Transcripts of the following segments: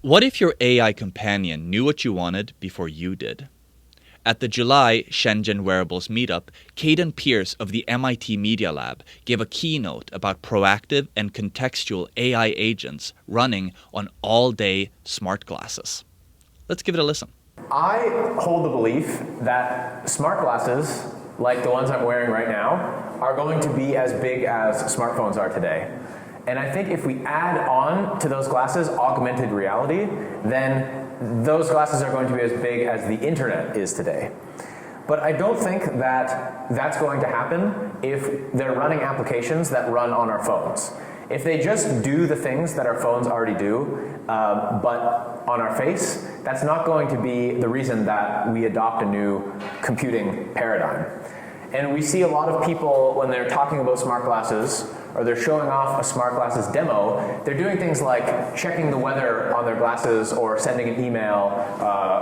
What if your AI companion knew what you wanted before you did? At the July Shenzhen Wearables Meetup, Cayden Pierce of the MIT Media Lab gave a keynote about proactive and contextual AI agents running on all-day smart glasses. Let's give it a listen. I hold the belief that smart glasses, like the ones I'm wearing right now, are going to be as big as smartphones are today. And I think if we add on to those glasses augmented reality, then those glasses are going to be as big as the internet is today. But I don't think that that's going to happen if they're running applications that run on our phones. If they just do the things that our phones already do, but on our face, that's not going to be the reason that we adopt a new computing paradigm. And we see a lot of people, when they're talking about smart glasses, or they're showing off a smart glasses demo, they're doing things like checking the weather on their glasses, or sending an email,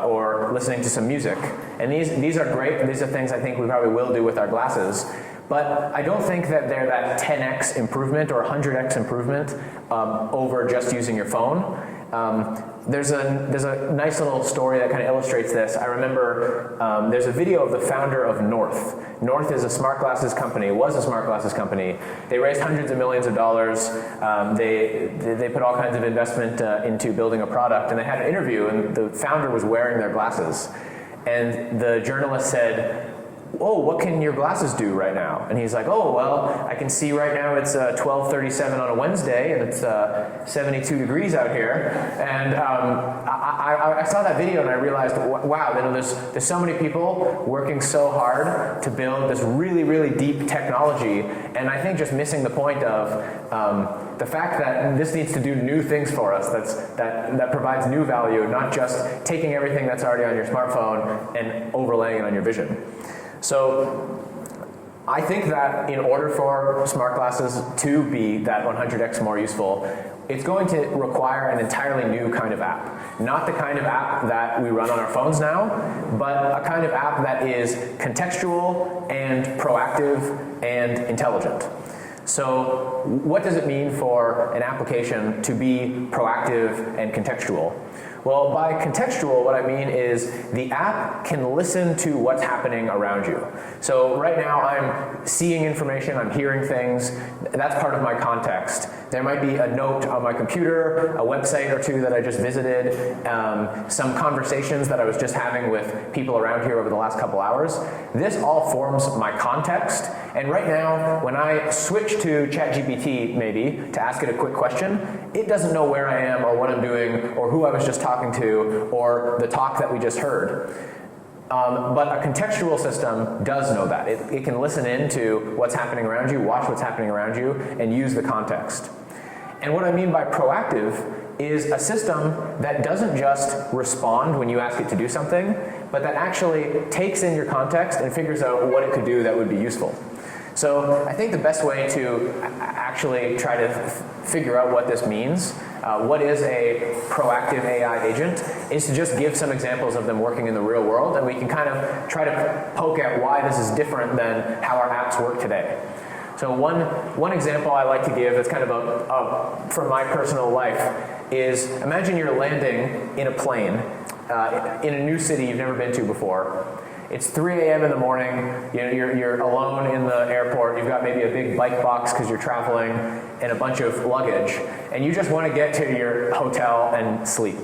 or listening to some music. And these are great, these are things I think we probably will do with our glasses. But I don't think that they're that 10x improvement or 100x improvement over just using your phone. There's a nice little story that kind of illustrates this. I remember there's a video of the founder of North. North is a smart glasses company, was a smart glasses company. They raised hundreds of millions of dollars. They put all kinds of investment into building a product, and they had an interview, and the founder was wearing their glasses. And the journalist said, "Oh, what can your glasses do right now?" And he's like, "Oh, well, I can see right now it's 12:37 on a Wednesday, and it's 72 degrees out here." And I saw that video and I realized, wow, there's so many people working so hard to build this really, really deep technology, and I think just missing the point of the fact that this needs to do new things for us, that provides new value, not just taking everything that's already on your smartphone and overlaying it on your vision. So I think that in order for smart glasses to be that 100x more useful, it's going to require an entirely new kind of app. Not the kind of app that we run on our phones now, but a kind of app that is contextual and proactive and intelligent. So what does it mean for an application to be proactive and contextual? Well, by contextual, what I mean is the app can listen to what's happening around you. So right now I'm seeing information, I'm hearing things, that's part of my context. There might be a note on my computer, a website or two that I just visited, some conversations that I was just having with people around here over the last couple hours. This all forms my context, and right now when I switch to ChatGPT maybe to ask it a quick question, it doesn't know where I am or what I'm doing or who I was just talking to or the talk that we just heard. But a contextual system does know that. It can listen into what's happening around you, watch what's happening around you, and use the context. And what I mean by proactive is a system that doesn't just respond when you ask it to do something, but that actually takes in your context and figures out what it could do that would be useful. So I think the best way to actually try to figure out what this means, what is a proactive AI agent, is to just give some examples of them working in the real world, and we can kind of try to poke at why this is different than how our apps work today. So one example I like to give that's kind of from my personal life is, imagine you're landing in a plane in a new city you've never been to before. It's 3 a.m. in the morning, you're alone in the airport, you've got maybe a big bike box because you're traveling and a bunch of luggage, and you just want to get to your hotel and sleep.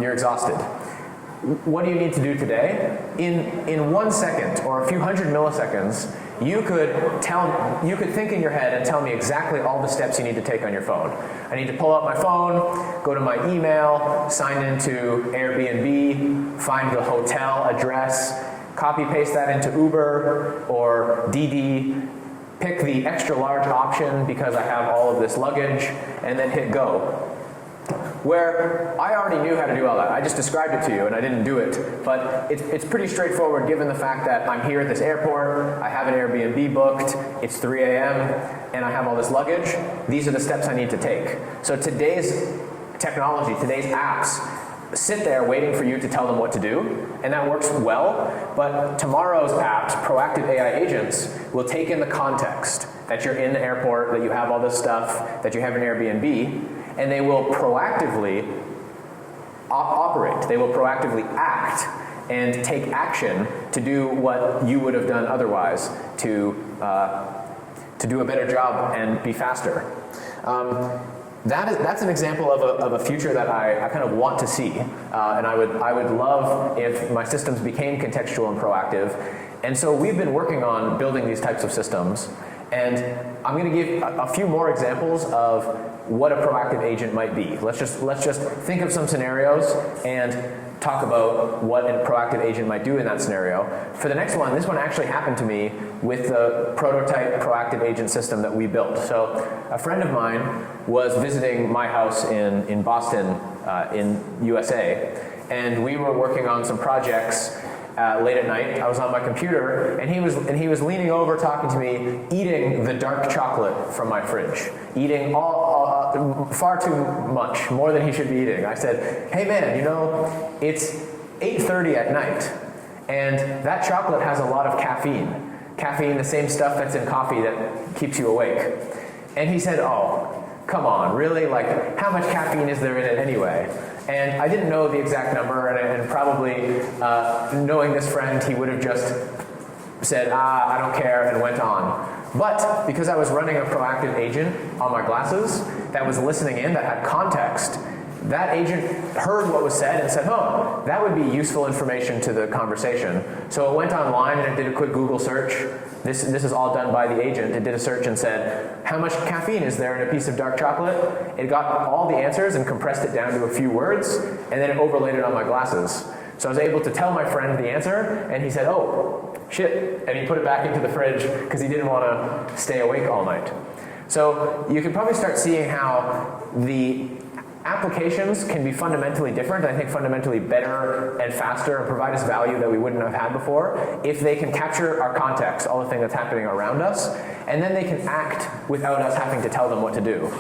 You're exhausted. What do you need to do today? In 1 second or a few hundred milliseconds, you could think in your head and tell me exactly all the steps you need to take on your phone. I need to pull out my phone, go to my email, sign into Airbnb, find the hotel address, copy paste that into Uber or Didi, pick the extra large option because I have all of this luggage, and then hit go. Where I already knew how to do all that. I just described it to you and I didn't do it. But it's pretty straightforward given the fact that I'm here at this airport, I have an Airbnb booked, it's 3 a.m., and I have all this luggage. These are the steps I need to take. So today's technology, today's apps, sit there waiting for you to tell them what to do, and that works well. But tomorrow's apps, proactive AI agents, will take in the context that you're in the airport, that you have all this stuff, that you have an Airbnb, and they will proactively operate. They will proactively act and take action to do what you would have done otherwise to do a better job and be faster. That's an example of a future that I kind of want to see, and I would love if my systems became contextual and proactive. And so we've been working on building these types of systems, and I'm going to give a few more examples of what a proactive agent might be. Let's just think of some scenarios and talk about what a proactive agent might do in that scenario. For the next one, this one actually happened to me with the prototype proactive agent system that we built. So a friend of mine was visiting my house in Boston, in USA, and we were working on some projects late at night. I was on my computer, and he was leaning over talking to me, eating the dark chocolate from my fridge, eating far too much, more than he should be eating. I said, hey man, you know, it's 8:30 at night, and that chocolate has a lot of caffeine. Caffeine, the same stuff that's in coffee that keeps you awake. And he said, oh, come on, really? Like, how much caffeine is there in it anyway? And I didn't know the exact number, and probably knowing this friend, he would have just said, I don't care, and went on. But because I was running a proactive agent on my glasses that was listening in, that had context, that agent heard what was said and said, oh, that would be useful information to the conversation. So it went online and it did a quick Google search. This is all done by the agent. It did a search and said, how much caffeine is there in a piece of dark chocolate? It got all the answers and compressed it down to a few words, and then it overlaid it on my glasses. So I was able to tell my friend the answer, and he said, oh, shit, and he put it back into the fridge because he didn't want to stay awake all night. So you can probably start seeing how the applications can be fundamentally different, I think fundamentally better and faster, and provide us value that we wouldn't have had before if they can capture our context, all the things that's happening around us, and then they can act without us having to tell them what to do.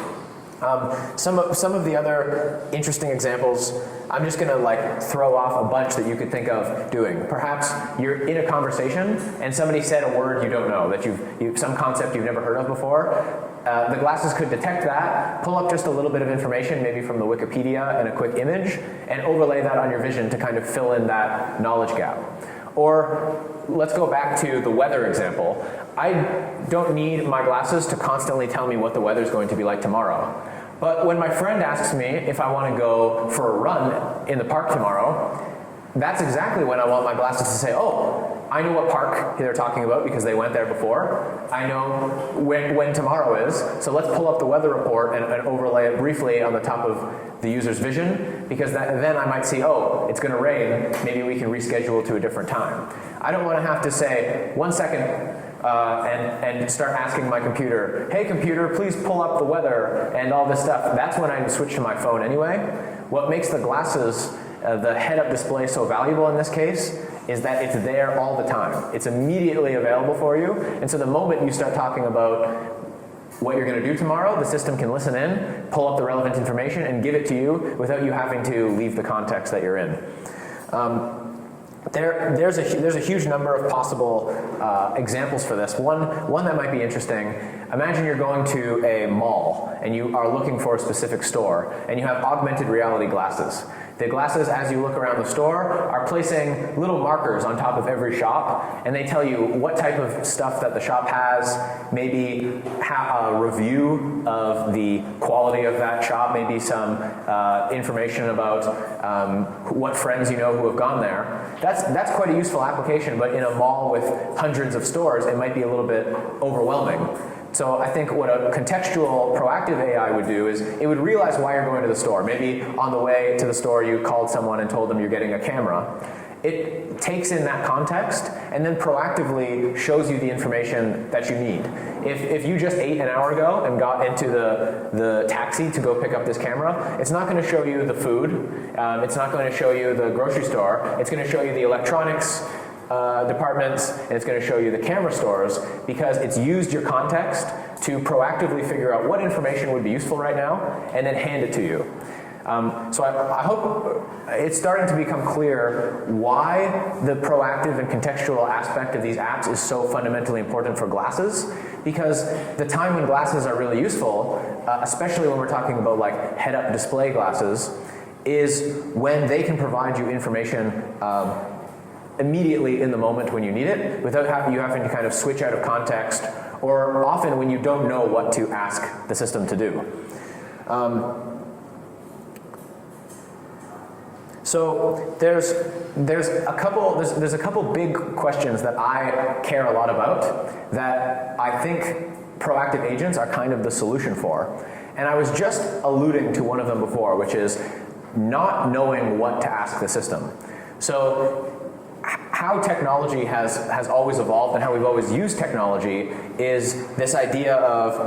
Some of the other interesting examples, I'm just going to like throw off a bunch that you could think of doing. Perhaps you're in a conversation and somebody said a word you don't know, that some concept you've never heard of before. The glasses could detect that, pull up just a little bit of information, maybe from the Wikipedia and a quick image, and overlay that on your vision to kind of fill in that knowledge gap. Or let's go back to the weather example. I don't need my glasses to constantly tell me what the weather's going to be like tomorrow. But when my friend asks me if I want to go for a run in the park tomorrow, that's exactly when I want my glasses to say, oh, I know what park they're talking about because they went there before. I know when tomorrow is, so let's pull up the weather report and overlay it briefly on the top of the user's vision, because then I might see, oh, it's going to rain, maybe we can reschedule to a different time. I don't want to have to say, 1 second, and start asking my computer, hey computer, please pull up the weather and all this stuff. That's when I switch to my phone anyway. What makes the glasses, the head-up display so valuable in this case is that it's there all the time. It's immediately available for you, and so the moment you start talking about what you're going to do tomorrow, the system can listen in, pull up the relevant information, and give it to you without you having to leave the context that you're in. There's a huge number of possible examples for this. One that might be interesting, imagine you're going to a mall and you are looking for a specific store and you have augmented reality glasses. The glasses, as you look around the store, are placing little markers on top of every shop, and they tell you what type of stuff that the shop has, maybe a review of the quality of that shop, maybe some information about what friends you know who have gone there. That's quite a useful application, but in a mall with hundreds of stores, it might be a little bit overwhelming. So I think what a contextual proactive AI would do is it would realize why you're going to the store. Maybe on the way to the store you called someone and told them you're getting a camera. It takes in that context and then proactively shows you the information that you need. If you just ate an hour ago and got into the taxi to go pick up this camera, it's not going to show you the food, it's not going to show you the grocery store, it's going to show you the electronics departments, and it's going to show you the camera stores, because it's used your context to proactively figure out what information would be useful right now and then hand it to you. So I hope it's starting to become clear why the proactive and contextual aspect of these apps is so fundamentally important for glasses, because the time when glasses are really useful, especially when we're talking about like head-up display glasses, is when they can provide you information immediately in the moment when you need it, without you having to kind of switch out of context, or often when you don't know what to ask the system to do. So there's a couple big questions that I care a lot about that I think proactive agents are kind of the solution for. And I was just alluding to one of them before, which is not knowing what to ask the system. So how technology has always evolved and how we've always used technology is this idea of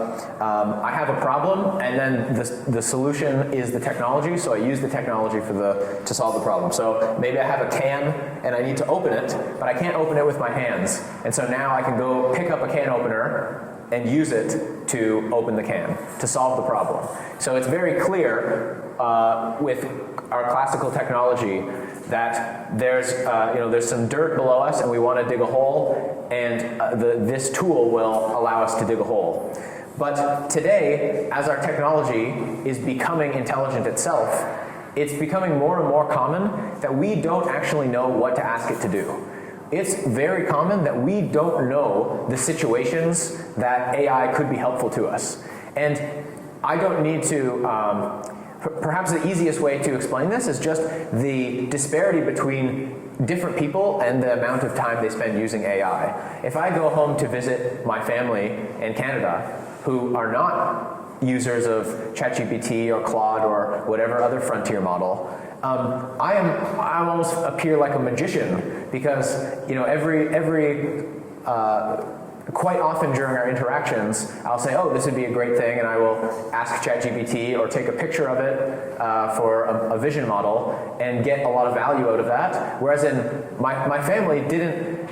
I have a problem and then the solution is the technology, so I use the technology to solve the problem. So maybe I have a can and I need to open it, but I can't open it with my hands. And so now I can go pick up a can opener and use it to open the can, to solve the problem. So it's very clear with our classical technology that there's some dirt below us and we want to dig a hole, and this tool will allow us to dig a hole. But today, as our technology is becoming intelligent itself, it's becoming more and more common that we don't actually know what to ask it to do. It's very common that we don't know the situations that AI could be helpful to us. And I don't need to, perhaps the easiest way to explain this is just the disparity between different people and the amount of time they spend using AI. If I go home to visit my family in Canada who are not users of ChatGPT or Claude or whatever other frontier model, I almost appear like a magician because quite often during our interactions, I'll say, oh, this would be a great thing, and I will ask ChatGPT or take a picture of it for a vision model and get a lot of value out of that. Whereas in my family didn't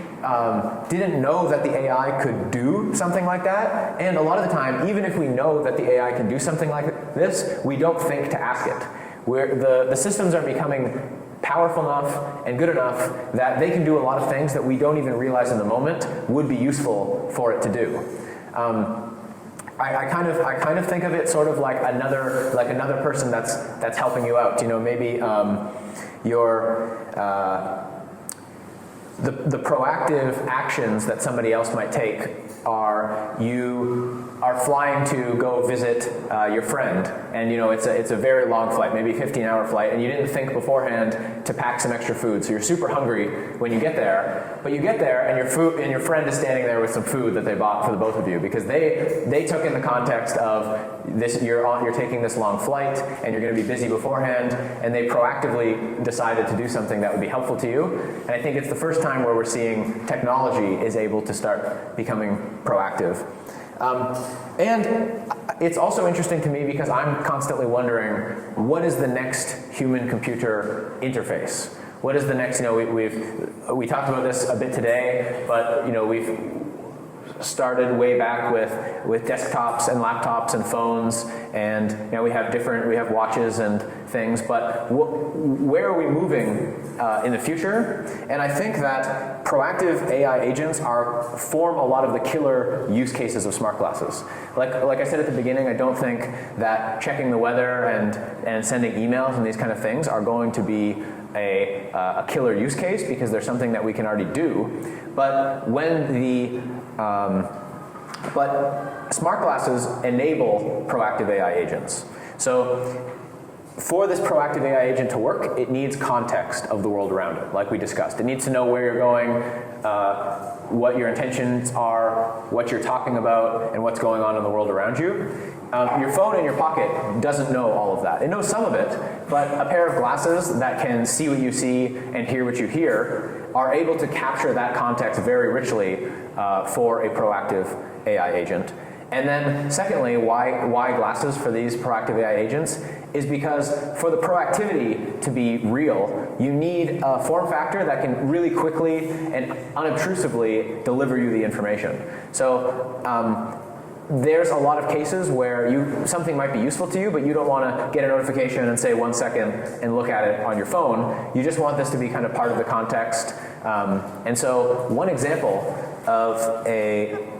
know that the AI could do something like that, and a lot of the time, even if we know that the AI can do something like this, we don't think to ask it. The systems are becoming powerful enough and good enough that they can do a lot of things that we don't even realize in the moment would be useful for it to do. I kind of think of it sort of like another person that's helping you out. Maybe the proactive actions that somebody else might take are you are flying to go visit your friend, and it's a very long flight, maybe 15-hour flight, and you didn't think beforehand to pack some extra food, so you're super hungry when you get there. But you get there, and your friend is standing there with some food that they bought for the both of you because they took in the context of this. You're taking this long flight, and you're going to be busy beforehand, and they proactively decided to do something that would be helpful to you. And I think it's the first time where we're seeing technology is able to start becoming proactive. And it's also interesting to me because I'm constantly wondering, what is the next human-computer interface? What is the next, we talked about this a bit today, but we've started way back with desktops and laptops and phones, and we have watches and things, but where are we moving in the future? And I think that proactive AI agents form a lot of the killer use cases of smart glasses. Like I said at the beginning, I don't think that checking the weather and sending emails and these kind of things are going to be a killer use case because there's something that we can already do. But but smart glasses enable proactive AI agents. So for this proactive AI agent to work, it needs context of the world around it, like we discussed. It needs to know where you're going, what your intentions are, what you're talking about, and what's going on in the world around you. Your phone in your pocket doesn't know all of that. It knows some of it, but a pair of glasses that can see what you see and hear what you hear are able to capture that context very richly for a proactive AI agent. And then secondly, why glasses for these proactive AI agents is because for the proactivity to be real, you need a form factor that can really quickly and unobtrusively deliver you the information. So there's a lot of cases where something might be useful to you, but you don't want to get a notification and say 1 second and look at it on your phone. You just want this to be kind of part of the context. And so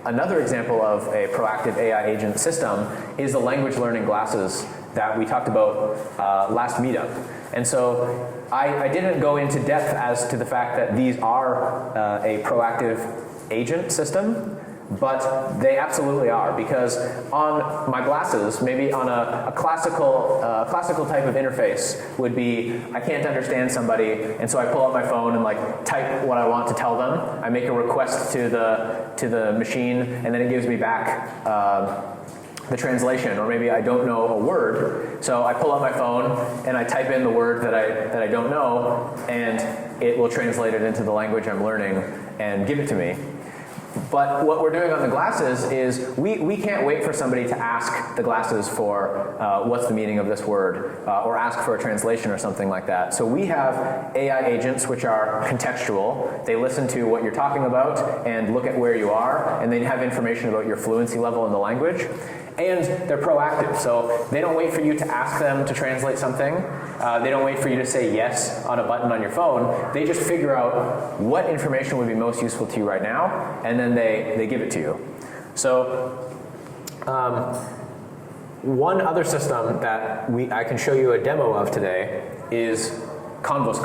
another example of a proactive AI agent system is the language learning glasses that we talked about last meetup. And so I didn't go into depth as to the fact that these are a proactive agent system, but they absolutely are, because on my glasses, maybe on a classical type of interface would be, I can't understand somebody, and so I pull out my phone and like type what I want to tell them. I make a request to the machine, and then it gives me back the translation, or maybe I don't know a word, so I pull out my phone and I type in the word that I don't know, and it will translate it into the language I'm learning and give it to me. But what we're doing on the glasses is we can't wait for somebody to ask the glasses for what's the meaning of this word, or ask for a translation or something like that. So we have AI agents which are contextual. They listen to what you're talking about and look at where you are, and they have information about your fluency level in the language. And they're proactive, so they don't wait for you to ask them to translate something. They don't wait for you to say yes on a button on your phone. They just figure out what information would be most useful to you right now, and then they give it to you. So one other system that I can show you a demo of today is Convos,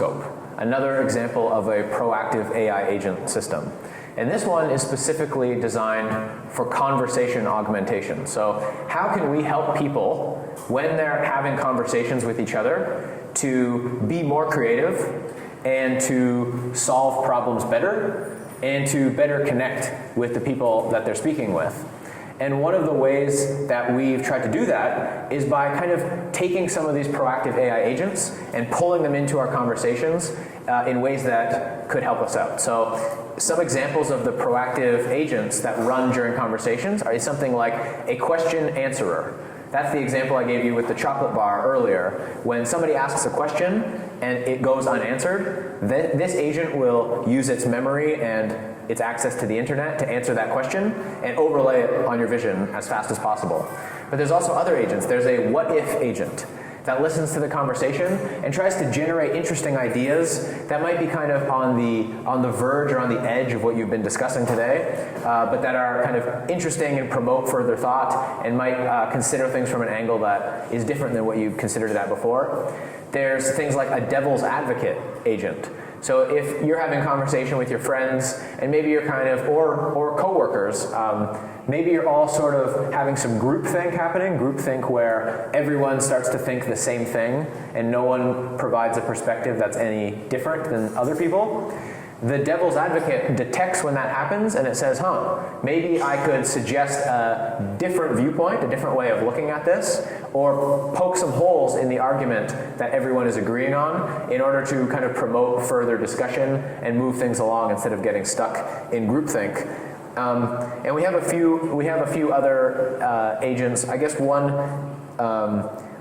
another example of a proactive AI agent system. And this one is specifically designed for conversation augmentation. So how can we help people, when they're having conversations with each other, to be more creative and to solve problems better and to better connect with the people that they're speaking with? And one of the ways that we've tried to do that is by kind of taking some of these proactive AI agents and pulling them into our conversations in ways that could help us out. So some examples of the proactive agents that run during conversations is something like a question answerer. That's the example I gave you with the chocolate bar earlier. When somebody asks a question and it goes unanswered, this agent will use its memory and its access to the internet to answer that question and overlay it on your vision as fast as possible. But there's also other agents. There's a what if agent that listens to the conversation and tries to generate interesting ideas that might be kind of on the verge or on the edge of what you've been discussing today, but that are kind of interesting and promote further thought and might consider things from an angle that is different than what you considered it at before. There's things like a devil's advocate agent. So if you're having a conversation with your friends, and maybe you're kind of, or coworkers, maybe you're all sort of having some groupthink happening, groupthink where everyone starts to think the same thing, and no one provides a perspective that's any different than other people. The devil's advocate detects when that happens, and it says, maybe I could suggest a different viewpoint, a different way of looking at this, or poke some holes in the argument that everyone is agreeing on in order to kind of promote further discussion and move things along instead of getting stuck in groupthink. And we have a few other agents. I guess one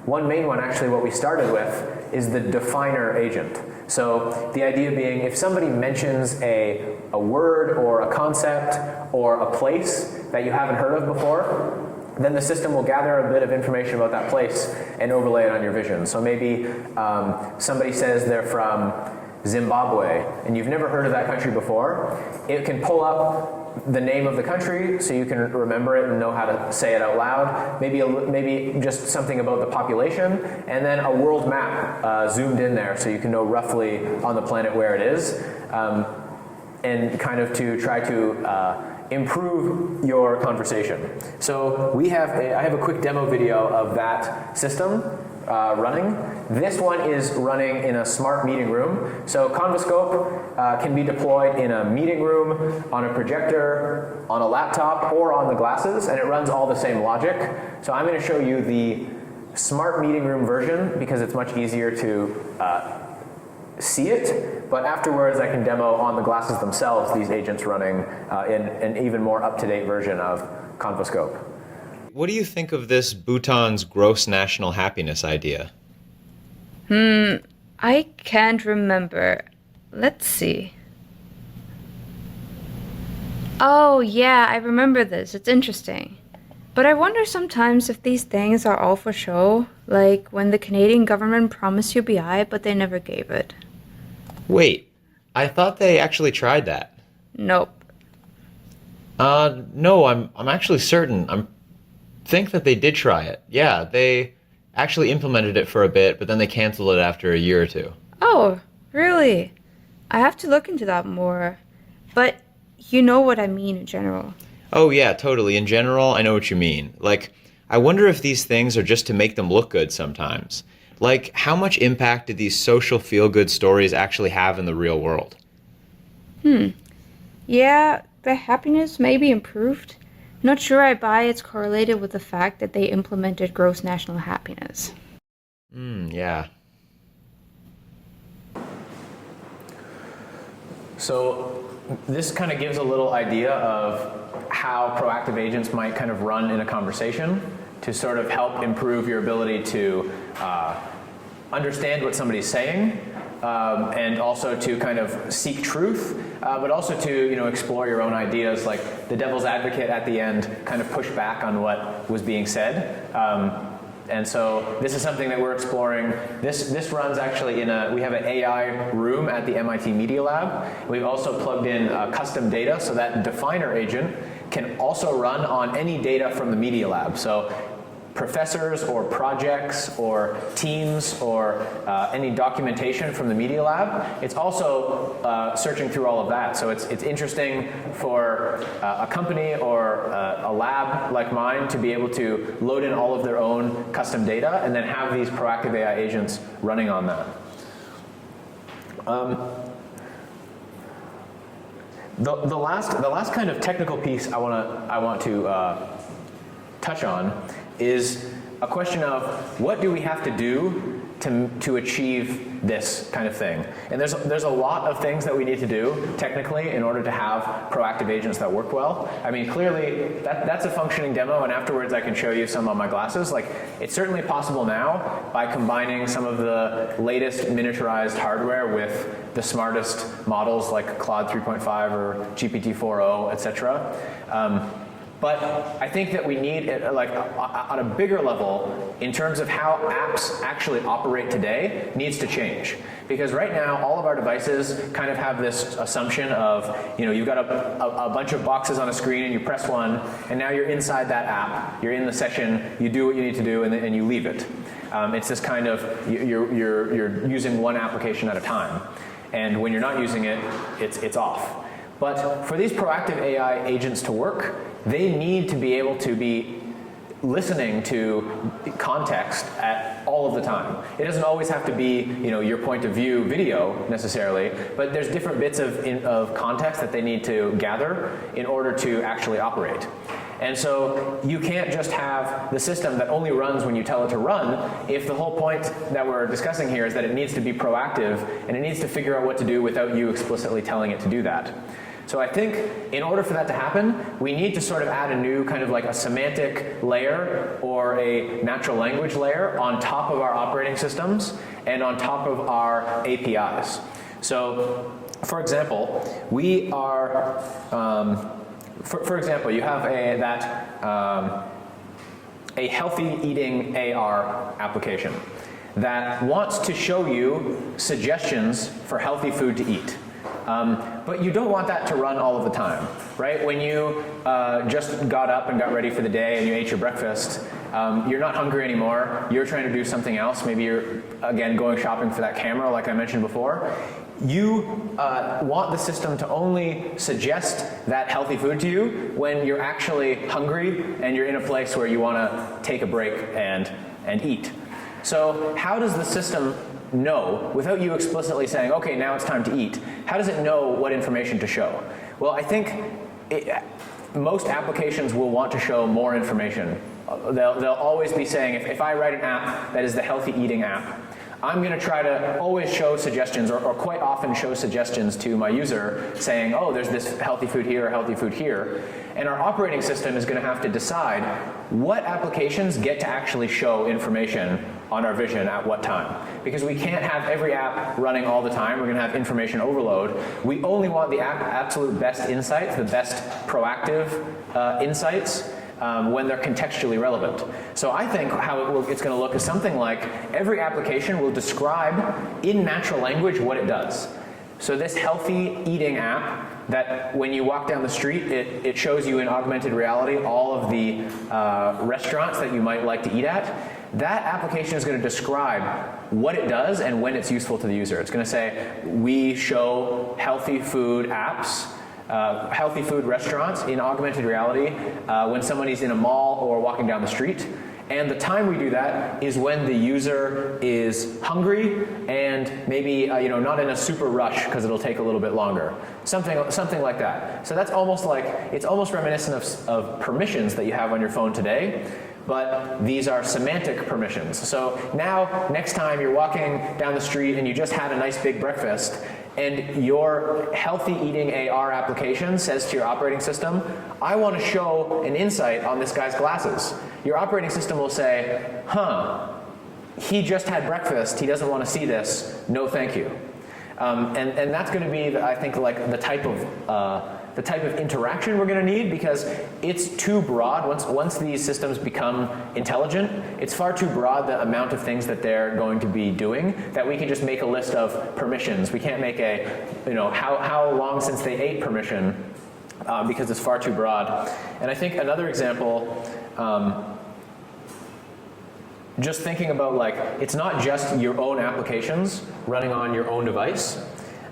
main one, actually, what we started with is the definer agent. So the idea being, if somebody mentions a word or a concept or a place that you haven't heard of before, then the system will gather a bit of information about that place and overlay it on your vision. So maybe somebody says they're from Zimbabwe and you've never heard of that country before. It can pull up the name of the country so you can remember it and know how to say it out loud. Maybe just something about the population, and then a world map zoomed in there so you can know roughly on the planet where it is, and kind of to try to improve your conversation. So I have a quick demo video of that system running. This one is running in a smart meeting room. So Convoscope can be deployed in a meeting room, on a projector, on a laptop, or on the glasses, and it runs all the same logic. So I'm going to show you the smart meeting room version because it's much easier to see it, but afterwards I can demo on the glasses themselves these agents running in an even more up-to-date version of Convoscope. What do you think of this Bhutan's gross national happiness idea? I can't remember. Let's see. Oh, yeah, I remember this. It's interesting. But I wonder sometimes if these things are all for show, like when the Canadian government promised UBI, but they never gave it. Wait, I thought they actually tried that. Nope. No, I'm actually certain. I think that they did try it. Yeah, they Actually implemented it for a bit, but then they canceled it after a year or two. Oh, really? I have to look into that more. But you know what I mean in general. Oh yeah, totally. In general, I know what you mean. Like, I wonder if these things are just to make them look good sometimes. Like, how much impact did these social feel-good stories actually have in the real world? Yeah, the happiness may be improved. Not sure I buy it's correlated with the fact that they implemented gross national happiness. Yeah. So this kind of gives a little idea of how proactive agents might kind of run in a conversation to sort of help improve your ability to understand what somebody's saying, and also to kind of seek truth, but also to explore your own ideas. Like the devil's advocate at the end kind of push back on what was being said. And so this is something that we're exploring. This runs actually we have an AI room at the MIT Media Lab. We've also plugged in custom data so that definer agent can also run on any data from the Media Lab. So professors or projects or teams or any documentation from the Media Lab. It's also searching through all of that. So it's interesting for a company or a lab like mine to be able to load in all of their own custom data and then have these proactive AI agents running on that. The last kind of technical piece I want to touch on is a question of what do we have to do to achieve this kind of thing. And there's a lot of things that we need to do technically in order to have proactive agents that work well. I mean, clearly that's a functioning demo, and afterwards I can show you some on my glasses. Like, it's certainly possible now by combining some of the latest miniaturized hardware with the smartest models like Claude 3.5 or GPT-4o, etc. But I think that we need, like, on a bigger level, in terms of how apps actually operate today, needs to change. Because right now, all of our devices kind of have this assumption of, you've got a bunch of boxes on a screen and you press one, and now you're inside that app. You're in the session, you do what you need to do, and you leave it. It's this kind of, you're using one application at a time. And when you're not using it, it's off. But for these proactive AI agents to work, they need to be able to be listening to context at all of the time. It doesn't always have to be, your point of view video necessarily, but there's different bits of context that they need to gather in order to actually operate. And so you can't just have the system that only runs when you tell it to run if the whole point that we're discussing here is that it needs to be proactive and it needs to figure out what to do without you explicitly telling it to do that. So I think in order for that to happen, we need to sort of add a new kind of like a semantic layer or a natural language layer on top of our operating systems and on top of our APIs. So for example, we are, for example, you have a healthy eating AR application that wants to show you suggestions for healthy food to eat. But you don't want that to run all of the time, right? When you just got up and got ready for the day and you ate your breakfast, you're not hungry anymore, you're trying to do something else, maybe you're, again, going shopping for that camera like I mentioned before. You want the system to only suggest that healthy food to you when you're actually hungry and you're in a place where you want to take a break and eat. So how does the system know, without you explicitly saying, okay, now it's time to eat, how does it know what information to show? Well, I think most applications will want to show more information. They'll always be saying, if I write an app that is the healthy eating app, I'm going to try to always show suggestions, or quite often show suggestions to my user saying, oh, there's this healthy food here or healthy food here. And our operating system is going to have to decide what applications get to actually show information on our vision at what time. Because we can't have every app running all the time. We're going to have information overload. We only want the absolute best insights, the best proactive insights, when they're contextually relevant. So I think how it's going to look is something like every application will describe in natural language what it does. So this healthy eating app, that when you walk down the street, it shows you in augmented reality all of the restaurants that you might like to eat at. that application is going to describe what it does and when it's useful to the user. It's going to say, we show healthy food apps, healthy food restaurants in augmented reality when somebody's in a mall or walking down the street. And the time we do that is when the user is hungry and maybe not in a super rush because it'll take a little bit longer. Something like that. So that's almost like, it's almost reminiscent of permissions that you have on your phone today, but these are semantic permissions. So now, next time you're walking down the street and you just had a nice big breakfast, and your healthy eating AR application says to your operating system, I want to show an insight on this guy's glasses. Your operating system will say, he just had breakfast, he doesn't want to see this, no thank you. And that's going to be, I think, like the type of interaction we're going to need, because it's too broad. Once these systems become intelligent, it's far too broad, the amount of things that they're going to be doing, that we can just make a list of permissions. We can't make a, how long since they ate permission, because it's far too broad. And I think another example, just thinking about, like, it's not just your own applications running on your own device,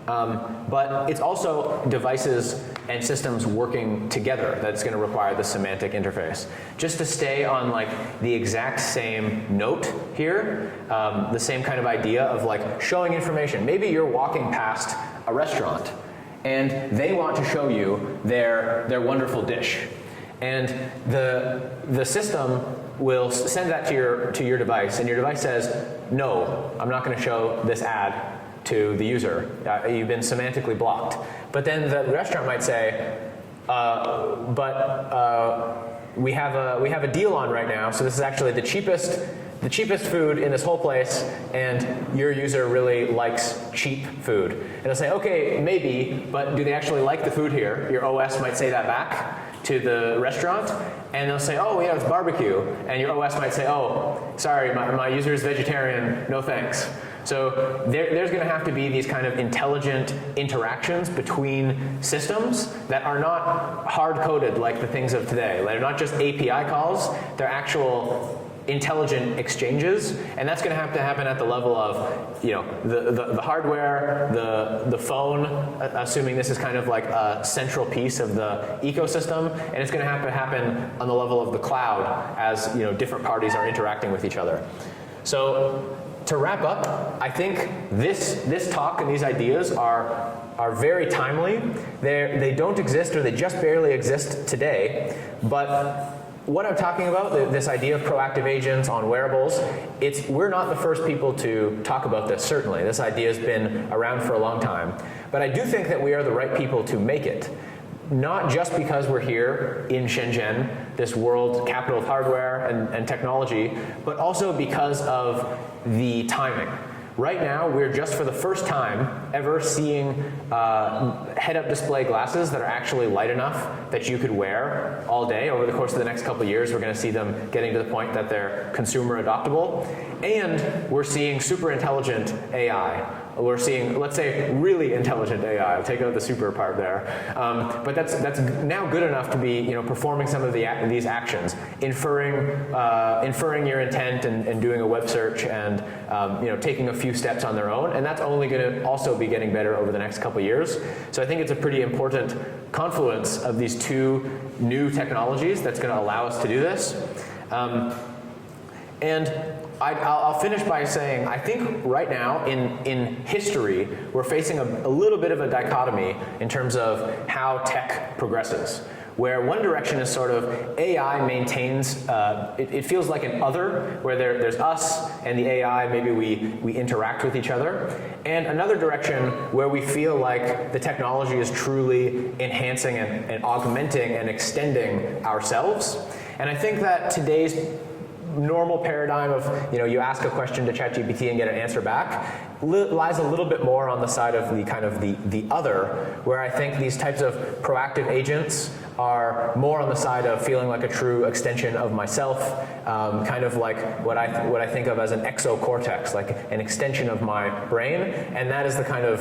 but it's also devices and systems working together that's going to require the semantic interface. Just to stay on, like, the exact same note here, the same kind of idea of, like, showing information. Maybe you're walking past a restaurant and they want to show you their wonderful dish. And the system will send that to your device, and your device says, no, I'm not going to show this ad to the user. You've been semantically blocked. But then the restaurant might say, we have a deal on right now, so this is actually the cheapest food in this whole place, and your user really likes cheap food. And it'll say, okay, maybe, but do they actually like the food here? Your OS might say that back to the restaurant, and they'll say, oh yeah, it's barbecue. And your OS might say, oh, sorry, my user is vegetarian, no thanks. So there's going to have to be these kind of intelligent interactions between systems that are not hard-coded like the things of today. They're not just API calls, they're actual intelligent exchanges, and that's going to have to happen at the level of, the hardware, the phone, assuming this is kind of like a central piece of the ecosystem, and it's going to have to happen on the level of the cloud as different parties are interacting with each other. So to wrap up, I think this talk and these ideas are very timely. They don't exist, or they just barely exist today, but what I'm talking about, this idea of proactive agents on wearables, we're not the first people to talk about this, certainly. This idea has been around for a long time. But I do think that we are the right people to make it. Not just because we're here in Shenzhen, this world capital of hardware and technology, but also because of the timing. Right now, we're just for the first time ever seeing head-up display glasses that are actually light enough that you could wear all day. Over the course of the next couple of years, we're going to see them getting to the point that they're consumer adoptable. And we're seeing super intelligent AI. We're seeing, let's say, really intelligent AI. I'll take out the super part there. But that's now good enough to be performing some of these actions, inferring your intent and doing a web search and taking a few steps on their own. And that's only going to also be getting better over the next couple of years. So I think it's a pretty important confluence of these two new technologies that's going to allow us to do this. And I'll finish by saying, I think right now in history, we're facing a little bit of a dichotomy in terms of how tech progresses. Where one direction is sort of AI maintains, it feels like an other, where there's us and the AI, maybe we interact with each other. And another direction where we feel like the technology is truly enhancing and augmenting and extending ourselves. And I think that today's normal paradigm of, you ask a question to ChatGPT and get an answer back, lies a little bit more on the side of the kind of the other, where I think these types of proactive agents are more on the side of feeling like a true extension of myself, kind of like what I think of as an exocortex, like an extension of my brain, and that is the kind of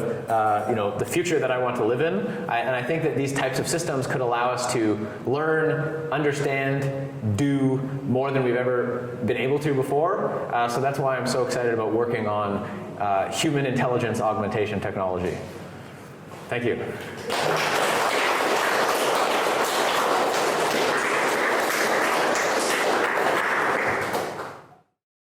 the future that I want to live in. And I think that these types of systems could allow us to learn, understand, do more than we've ever been able to before. So that's why I'm so excited about working on human intelligence augmentation technology. Thank you.